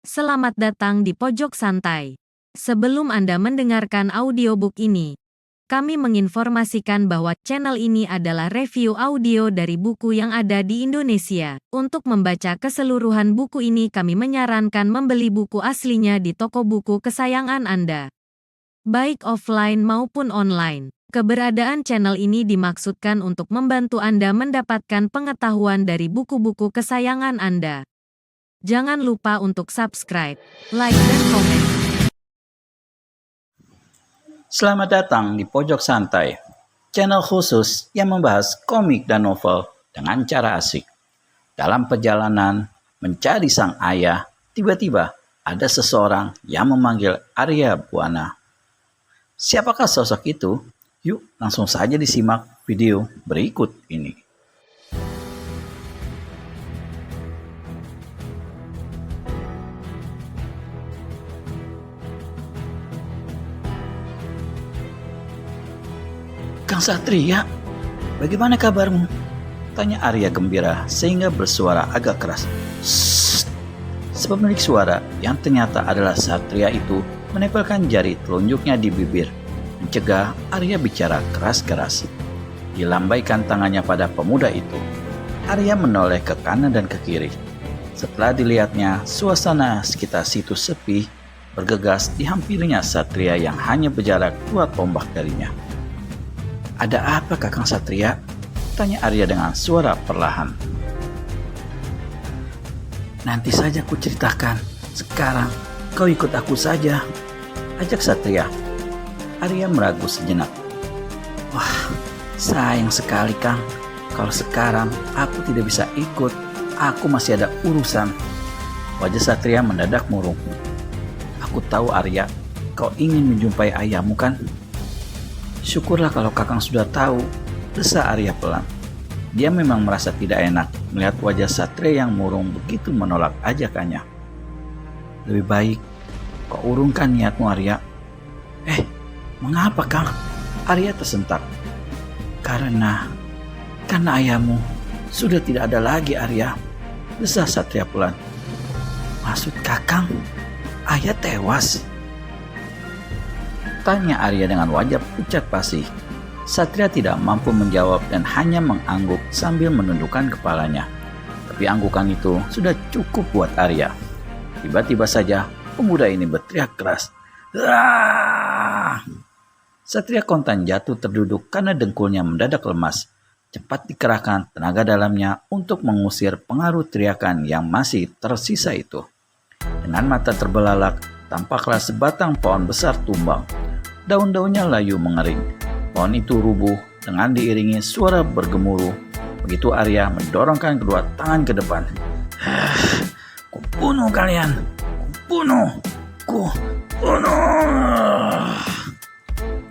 Selamat datang di Pojok Santai. Sebelum Anda mendengarkan audiobook ini, kami menginformasikan bahwa channel ini adalah review audio dari buku yang ada di Indonesia. Untuk membaca keseluruhan buku ini, kami menyarankan membeli buku aslinya di toko buku kesayangan Anda, baik offline maupun online. Keberadaan channel ini dimaksudkan untuk membantu Anda mendapatkan pengetahuan dari buku-buku kesayangan Anda. Jangan lupa untuk subscribe, like, dan komen. Selamat datang di Pojok Santai, channel khusus yang membahas komik dan novel dengan cara asik. Dalam perjalanan mencari sang ayah, tiba-tiba ada seseorang yang memanggil Arya Buana. Siapakah sosok itu? Yuk langsung saja disimak video berikut ini. Kang Satria, bagaimana kabarmu? Tanya Arya gembira sehingga bersuara agak keras. Shh. Sepemilik suara yang ternyata adalah Satria itu menempelkan jari telunjuknya di bibir, mencegah Arya bicara keras-keras. Dilambaikan tangannya pada pemuda itu. Arya menoleh ke kanan dan ke kiri. Setelah dilihatnya, suasana sekitar situ sepi, bergegas dihampirinya Satria yang hanya berjarak 2 tombak darinya. Ada apa Kakang Satria? Tanya Arya dengan suara perlahan. Nanti saja ku ceritakan. Sekarang kau ikut aku saja, ajak Satria. Arya meragu sejenak. Wah, sayang sekali Kang. Kalau sekarang aku tidak bisa ikut, aku masih ada urusan. Wajah Satria mendadak murung. Aku tahu Arya, kau ingin menjumpai ayahmu kan? Syukurlah kalau Kakang sudah tahu, desa Arya pelan. Dia memang merasa tidak enak melihat wajah Satria yang murung begitu menolak ajakannya. Lebih baik kau urungkan niatmu Arya. Mengapa Kang? Arya tersentak. Karena ayahmu sudah tidak ada lagi Arya, desa Satria pelan. Maksud Kakang, ayah tewas? Tanya Arya dengan wajah pucat pasi. Satria tidak mampu menjawab dan hanya mengangguk sambil menundukkan kepalanya. Tapi anggukan itu sudah cukup buat Arya. Tiba-tiba saja pemuda ini berteriak keras. Aaah! Satria kontan jatuh terduduk karena dengkulnya mendadak lemas. Cepat dikerahkan tenaga dalamnya untuk mengusir pengaruh teriakan yang masih tersisa itu. Dengan mata terbelalak, tampaklah sebatang pohon besar tumbang. Daun-daunnya layu mengering. Pohon itu rubuh dengan diiringi suara bergemuruh. Begitu Arya mendorongkan kedua tangan ke depan. Ku bunuh kalian. Ku bunuh.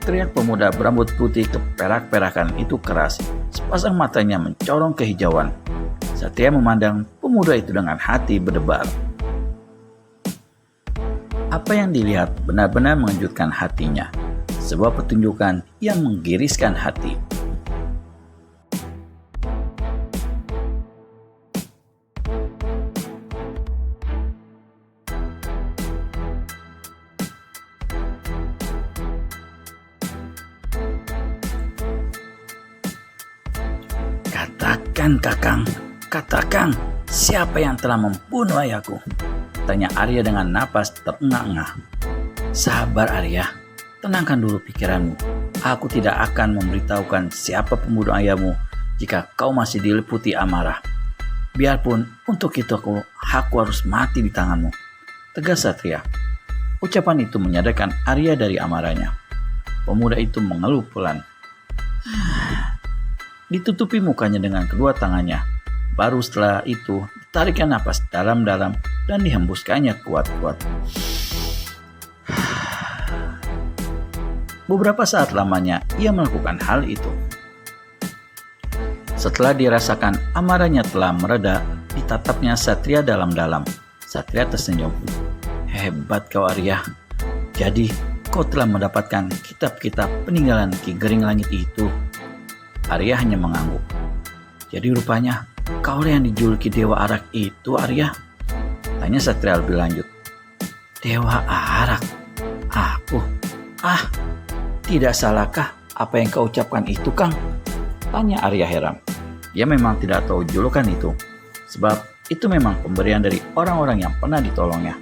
Teriak pemuda berambut putih keperak-perakan itu keras. Sepasang matanya mencorong kehijauan. Satria memandang pemuda itu dengan hati berdebar. Apa yang dilihat benar-benar mengejutkan hatinya. Sebuah pertunjukan yang menggiriskan hati. Katakan Kakang, katakan siapa yang telah membunuh ayahku? Tanya Arya dengan napas terengah-engah. Sabar Arya, tenangkan dulu pikiranmu. Aku tidak akan memberitahukan siapa pembunuh ayahmu jika kau masih diliputi amarah. Biarpun untuk itu aku harus mati di tanganmu, tegas Satria. Ucapan itu menyadarkan Arya dari amarahnya. Pemuda itu mengeluh pelan. Ditutupi mukanya dengan kedua tangannya. Baru setelah itu tariknya napas dalam-dalam dan dihembuskannya kuat-kuat. Beberapa saat lamanya ia melakukan hal itu. Setelah dirasakan amarahnya telah mereda, ditatapnya Satria dalam-dalam. Satria tersenyum. Hebat kau Arya. Jadi kau telah mendapatkan kitab-kitab peninggalan Ki Gering Langit itu. Arya hanya mengangguk. Jadi rupanya kau yang dijuluki Dewa Arak itu Arya? Tanya Satria lebih lanjut. Dewa Arak? Aku? Ah, tidak salahkah apa yang kau ucapkan itu, Kang? Tanya Arya heran. Dia memang tidak tahu julukan itu, sebab itu memang pemberian dari orang-orang yang pernah ditolongnya.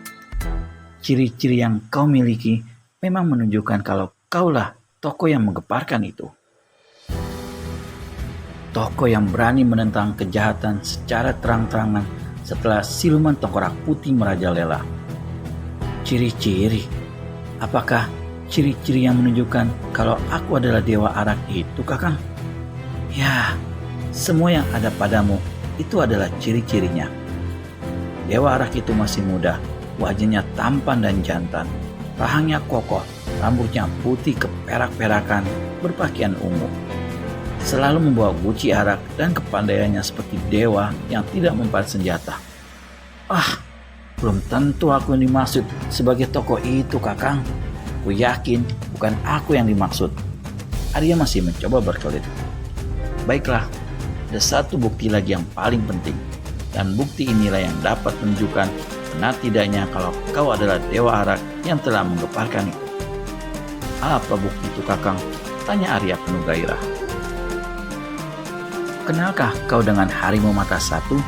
Ciri-ciri yang kau miliki memang menunjukkan kalau kaulah tokoh yang menggeparkan itu. Tokoh yang berani menentang kejahatan secara terang-terangan setelah siluman tengkorak putih merajalela. Ciri-ciri? Apakah ciri-ciri yang menunjukkan kalau aku adalah Dewa Arak itu, Kakang? Ya, semua yang ada padamu itu adalah ciri-cirinya. Dewa Arak itu masih muda, wajahnya tampan dan jantan, rahangnya kokoh, rambutnya putih keperak-perakan, berpakaian ungu. Selalu membawa guci arak dan kepandaiannya seperti dewa yang tidak mempan senjata. Ah, belum tentu aku yang dimaksud sebagai tokoh itu, Kakang. Aku yakin bukan aku yang dimaksud. Arya masih mencoba berkelit. Baiklah, ada satu bukti lagi yang paling penting. Dan bukti inilah yang dapat menunjukkan benar tidaknya kalau kau adalah Dewa Arak yang telah menggeparkan itu. Apa bukti itu, Kakang? Tanya Arya penuh gairah. Kenalkah kau dengan harimau mata satu?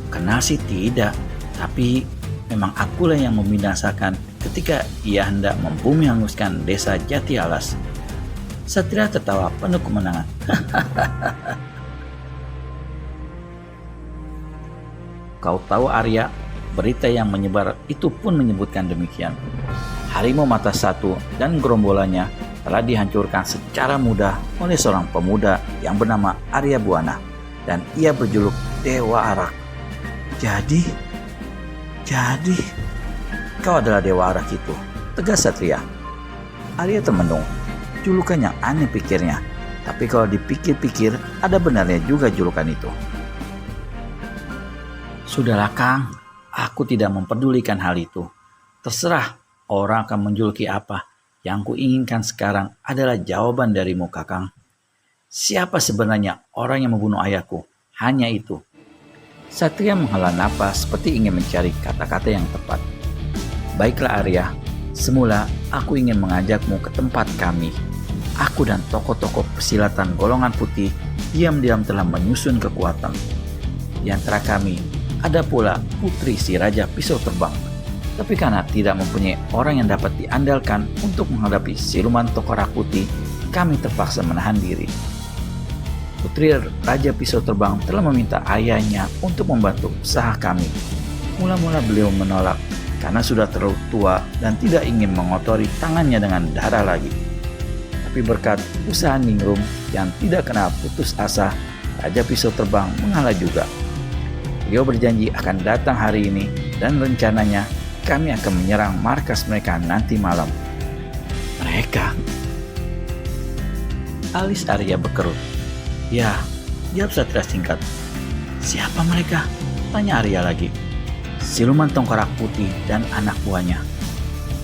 Kenal sih tidak, tapi memang akulah yang membinasakan ketika ia hendak membumi hanguskan desa Jati Alas. Satria tertawa penuh kemenangan. Kau tahu Arya, berita yang menyebar itu pun menyebutkan demikian. Harimau mata satu dan gerombolannya telah dihancurkan secara mudah oleh seorang pemuda yang bernama Arya Buana, dan ia berjuluk Dewa Arak. Jadi kau adalah Dewa Arak itu, tegas Satria. Arya termenung. Julukan yang aneh pikirnya, tapi kalau dipikir-pikir ada benarnya juga julukan itu. Sudahlah Kang, aku tidak mempedulikan hal itu. Terserah orang akan menjuluki apa. Yang kuinginkan sekarang adalah jawaban darimu, Kakang. Siapa sebenarnya orang yang membunuh ayahku? Hanya itu. Satria menghela napas seperti ingin mencari kata-kata yang tepat. Baiklah Arya, semula aku ingin mengajakmu ke tempat kami. Aku dan tokoh-tokoh pesilatan golongan putih diam-diam telah menyusun kekuatan. Di antara kami ada pula putri si Raja Pisau Terbang. Tapi karena tidak mempunyai orang yang dapat diandalkan untuk menghadapi siluman tengkorak putih, kami terpaksa menahan diri. Putri Raja Pisau Terbang telah meminta ayahnya untuk membantu usaha kami. Mula-mula beliau menolak karena sudah terlalu tua dan tidak ingin mengotori tangannya dengan darah lagi. Tapi berkat usaha Ningrum yang tidak kenal putus asa, Raja Pisau Terbang mengalah juga. Beliau berjanji akan datang hari ini dan rencananya kami akan menyerang markas mereka nanti malam. Mereka? Alis Arya berkerut. Ya, jawab Satria singkat. Siapa mereka? Tanya Arya lagi. Siluman tengkorak putih dan anak buahnya.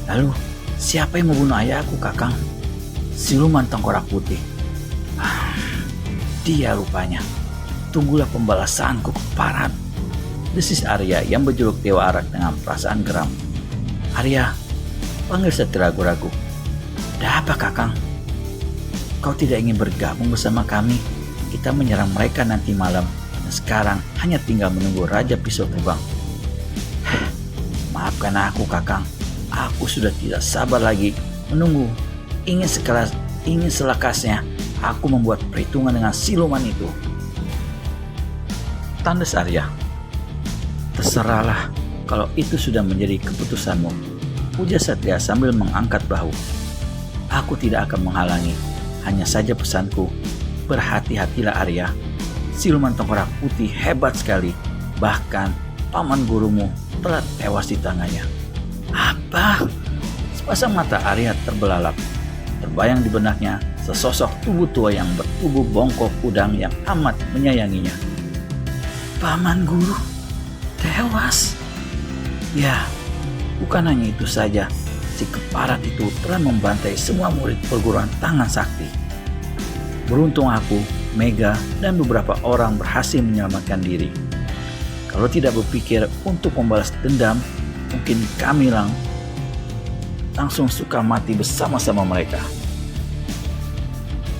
Lalu, siapa yang membunuh ayahku, Kakang? Siluman tengkorak putih. Dia rupanya. Tunggulah pembalasanku keparat. Desis Arya yang berjuluk Dewa Arak dengan perasaan geram. Arya, panggil Satria ragu-ragu. Ada apa, Kakang? Kau tidak ingin bergabung bersama kami? Kita menyerang mereka nanti malam. Dan sekarang hanya tinggal menunggu Raja Pisau Terbang. Maafkan aku, Kakang. Aku sudah tidak sabar lagi menunggu. Ingin selakasnya aku membuat perhitungan dengan siluman itu. Tandas Arya. Terserahlah kalau itu sudah menjadi keputusanmu, ujar Satria sambil mengangkat bahu. Aku tidak akan menghalangi, hanya saja pesanku, berhati-hatilah Arya. Siluman tengkorak putih hebat sekali, bahkan paman gurumu telah tewas di tangannya. Apa? Sepasang mata Arya terbelalak. Terbayang di benaknya sesosok tubuh tua yang bertubuh bongkok udang yang amat menyayanginya. Paman guru tewas? Ya, bukan hanya itu saja. Si keparat itu telah membantai semua murid perguruan tangan sakti. Beruntung aku, Mega, dan beberapa orang berhasil menyelamatkan diri. Kalau tidak berpikir untuk membalas dendam, mungkin kami langsung suka mati bersama-sama mereka.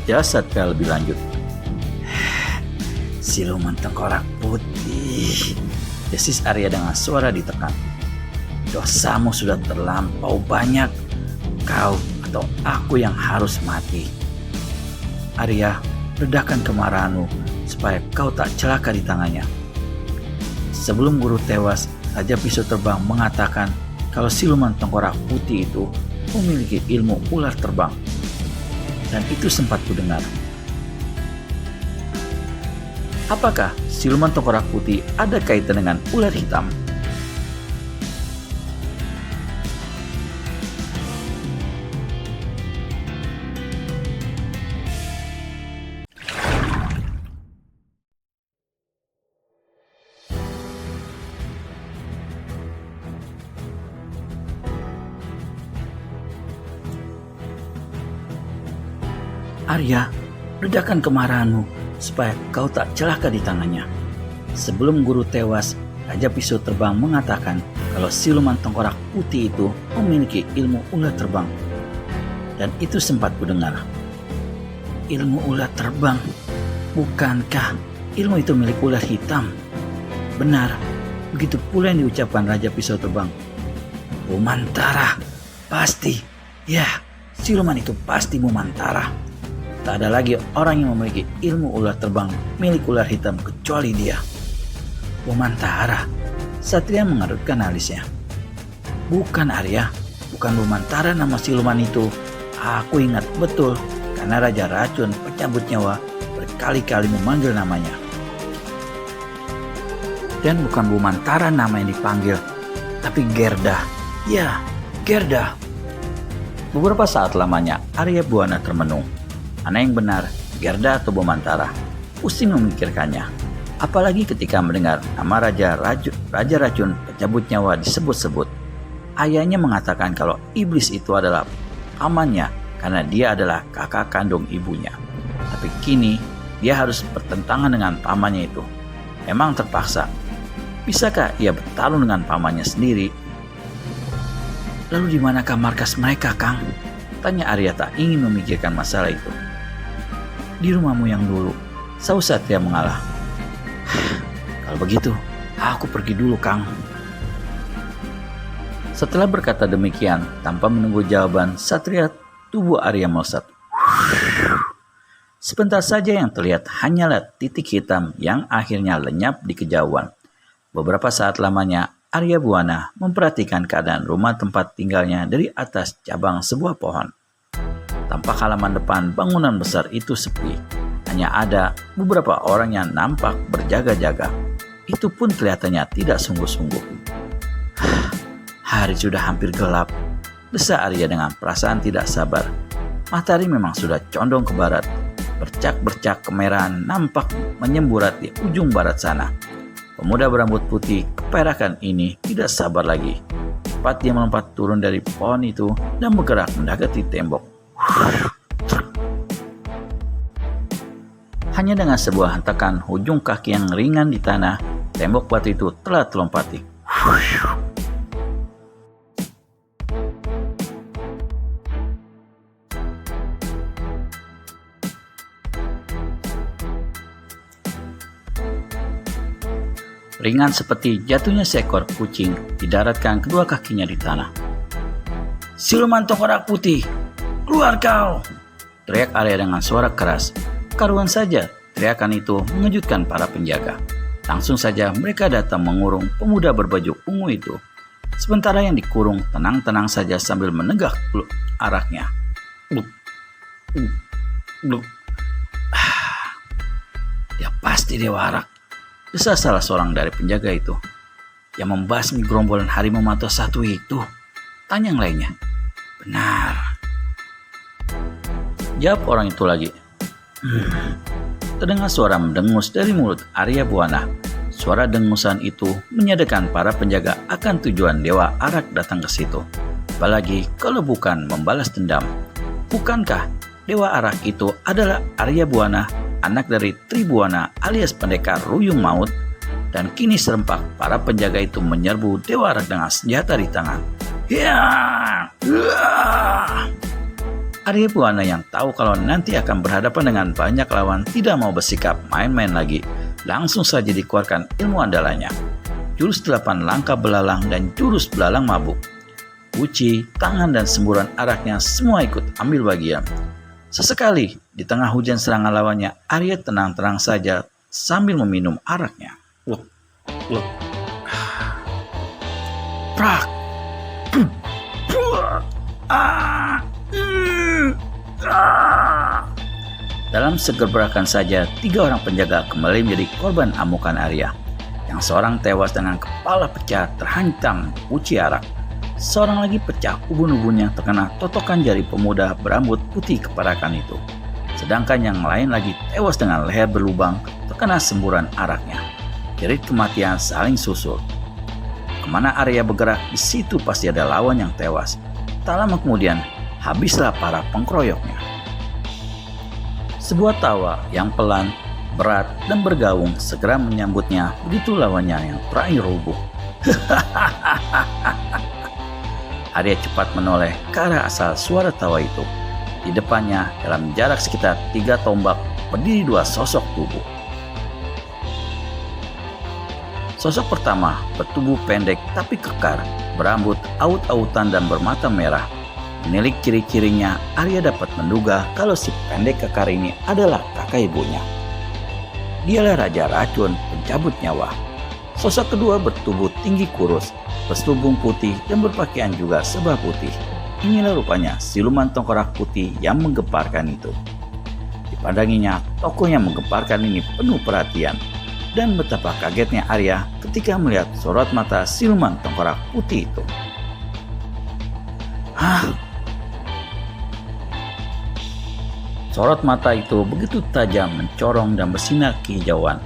Jelas Satria lebih lanjut. Siluman tengkorak putih, desis Arya dengan suara ditekan. Dosamu sudah terlampau banyak. Kau atau aku yang harus mati. Arya, redakan kemarahanmu supaya kau tak celaka di tangannya. Sebelum guru tewas, Raja Pisau Terbang mengatakan kalau siluman tengkorak putih itu memiliki ilmu ular terbang. Dan itu sempat kudengar. Apakah siluman tengkorak putih ada kaitan dengan ular hitam? Arya, redakan kemarahanmu supaya kau tak celaka di tangannya. Sebelum guru tewas, Raja Pisau Terbang mengatakan kalau siluman tengkorak putih itu memiliki ilmu ular terbang. Dan itu sempat kudengar. Ilmu ular terbang? Bukankah ilmu itu milik ular hitam? Benar, begitu pula yang diucapkan Raja Pisau Terbang. Bumantara, pasti. Ya, siluman itu pasti Bumantara. Tak ada lagi orang yang memiliki ilmu ular terbang milik ular hitam kecuali dia. Bumantara, Satria mengerutkan alisnya. Bukan Arya, bukan Bumantara nama siluman itu. Aku ingat betul karena Raja Racun pencabut nyawa berkali-kali memanggil namanya. Dan bukan Bumantara nama yang dipanggil, tapi Gerda. Ya, Gerda. Beberapa saat lamanya Arya Buana termenung. Mana yang benar, Gerda atau Bumantara? Pusing memikirkannya. Apalagi ketika mendengar nama Raja Racun pencabut nyawa disebut-sebut. Ayahnya mengatakan kalau iblis itu adalah pamannya karena dia adalah kakak kandung ibunya. Tapi kini dia harus bertentangan dengan pamannya itu. Memang terpaksa. Bisakah ia bertarung dengan pamannya sendiri? Lalu di manakah markas mereka, Kang? Tanya Arya tak ingin memikirkan masalah itu. Di rumahmu yang dulu, saus Satria mengalah. Kalau begitu, aku pergi dulu, Kang. Setelah berkata demikian, tanpa menunggu jawaban, Satria tubuh Arya melesat. Sebentar saja yang terlihat hanyalah titik hitam yang akhirnya lenyap di kejauhan. Beberapa saat lamanya, Arya Buana memperhatikan keadaan rumah tempat tinggalnya dari atas cabang sebuah pohon. Tampak halaman depan bangunan besar itu sepi. Hanya ada beberapa orang yang nampak berjaga-jaga. Itu pun kelihatannya tidak sungguh-sungguh. Hari sudah hampir gelap. Desa Arya dengan perasaan tidak sabar. Matahari memang sudah condong ke barat. Bercak-bercak kemerahan nampak menyemburat di ujung barat sana. Pemuda berambut putih keperakan ini tidak sabar lagi. Cepat dia melompat turun dari pohon itu dan bergerak mendekati tembok. Hanya dengan sebuah hentakan ujung kaki yang ringan di tanah, tembok batu itu telah terlompati. Ringan seperti jatuhnya seekor kucing, didaratkan kedua kakinya di tanah. Siluman tengkorak putih, keluar kau! Teriak Arya dengan suara keras. Karuan saja, teriakan itu mengejutkan para penjaga. Langsung saja mereka datang mengurung pemuda berbaju ungu itu. Sementara yang dikurung tenang-tenang saja sambil menegak araknya. Bluk, bluk, bluk. Dia pasti Dewa Arak. Desa salah seorang dari penjaga itu. Yang membasmi gerombolan harimau mata satu itu. Tanya yang lainnya. Benar. Jawab orang itu lagi. Terdengar suara mendengus dari mulut Arya Buana. Suara dengusan itu menyadarkan para penjaga akan tujuan Dewa Arak datang ke situ. Apalagi kalau bukan membalas dendam. Bukankah Dewa Arak itu adalah Arya Buana, anak dari Tribuana alias pendekar Ruyung Maut? Dan kini serempak para penjaga itu menyerbu Dewa Arak dengan senjata di tangan. Ya! Arya Buana yang tahu kalau nanti akan berhadapan dengan banyak lawan tidak mau bersikap main-main lagi. Langsung saja dikeluarkan ilmu andalannya. Jurus 8 langkah belalang dan jurus belalang mabuk. Guci, tangan dan semburan araknya semua ikut ambil bagian. Sesekali di tengah hujan serangan lawannya, Arya tenang-tenang saja sambil meminum araknya. Loh. Prak. Dalam segebrakan saja, 3 orang penjaga kembali menjadi korban amukan Arya. Yang seorang tewas dengan kepala pecah terhantam uci arak. Seorang lagi pecah ubun-ubunnya terkena totokan jari pemuda berambut putih keparakan itu. Sedangkan yang lain lagi tewas dengan leher berlubang terkena semburan araknya. Jerit kematian saling susul. Kemana Arya bergerak, di situ pasti ada lawan yang tewas. Tak lama kemudian, habislah para pengkeroyoknya. Sebuah tawa yang pelan, berat, dan bergaung segera menyambutnya begitu lawannya yang terakhir rubuh. Arya cepat menoleh ke arah asal suara tawa itu. Di depannya, dalam jarak sekitar 3 tombak, berdiri 2 sosok tubuh. Sosok pertama bertubuh pendek tapi kekar, berambut aut-autan dan bermata merah. Menilik ciri-cirinya, Arya dapat menduga kalau si pendek kekar ini adalah kakak ibunya. Dialah Raja Racun, pencabut nyawa. Sosok kedua bertubuh tinggi kurus, berselubung putih dan berpakaian juga serba putih. Inilah rupanya siluman tengkorak putih yang menggemparkan itu. Dipandanginya, tokoh yang menggemparkan ini penuh perhatian. Dan betapa kagetnya Arya ketika melihat sorot mata siluman tengkorak putih itu. Hah? Sorot mata itu begitu tajam, mencorong dan bersinar kehijauan,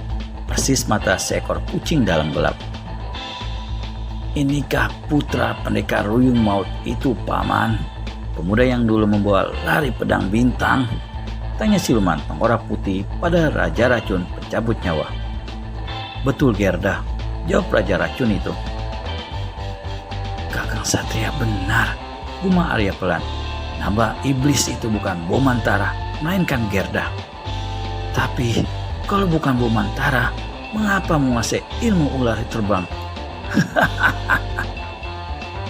persis mata seekor kucing dalam gelap. Inikah putra pendekar Ruyung Maut itu, Paman? Pemuda yang dulu membawa lari pedang bintang? Tanya siluman tengkorak putih pada Raja Racun, pencabut nyawa. Betul, Gerda, jawab Raja Racun itu. Kakang Satria benar, gumam Arya pelan. Namba iblis itu bukan Bomantara, melainkan Gerda. Tapi kalau bukan Bomantara, mengapa menguasai ilmu ular terbang?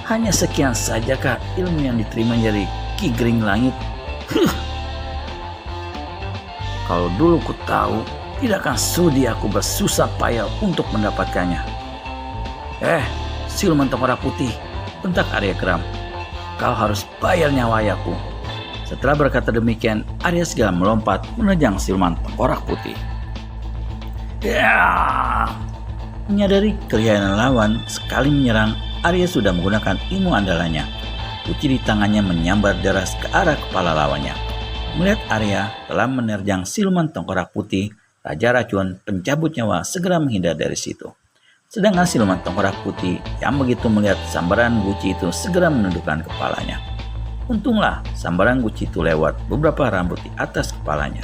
Hanya sekian sajakah ilmu yang diterima dari Ki Gering Langit? Kalau dulu ku tahu, tidak akan sudi aku bersusah payah untuk mendapatkannya. Siluman tengkorak putih, bentak Arya geram. Kau harus bayar nyawa ayahku. Setelah berkata demikian, Arya segera melompat menerjang siluman tengkorak putih. Menyadari kelihayan lawan sekali menyerang, Arya sudah menggunakan ilmu andalannya. Uci di tangannya menyambar deras ke arah kepala lawannya. Melihat Arya telah menerjang siluman tengkorak putih, Raja Racun, pencabut nyawa, segera menghindar dari situ. Sedangkan siluman tengkorak putih yang begitu melihat sambaran Guci itu segera menundukkan kepalanya. Untunglah sambaran Guci itu lewat beberapa rambut di atas kepalanya.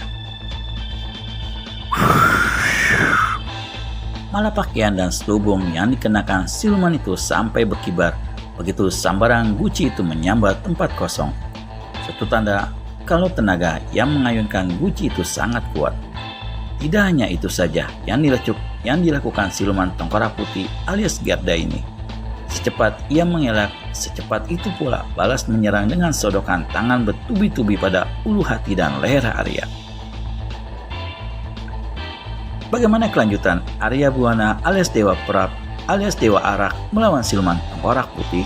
Malah pakaian dan selubung yang dikenakan siluman itu sampai berkibar begitu sambaran Guci itu menyambar tempat kosong. Satu tanda kalau tenaga yang mengayunkan Guci itu sangat kuat. Tidak hanya itu saja yang dilakukan siluman tengkorak putih alias Gerda ini. Secepat ia mengelak, secepat itu pula balas menyerang dengan sodokan tangan bertubi-tubi pada ulu hati dan leher Arya. Bagaimana kelanjutan Arya Buana alias Dewa Perap alias Dewa Arak melawan siluman tengkorak putih?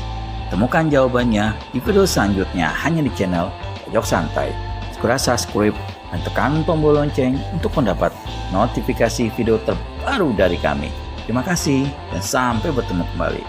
Temukan jawabannya di video selanjutnya hanya di channel Pojok Santai. Segera subscribe dan tekan tombol lonceng untuk mendapat notifikasi video terbaru dari kami. Terima kasih dan sampai bertemu kembali.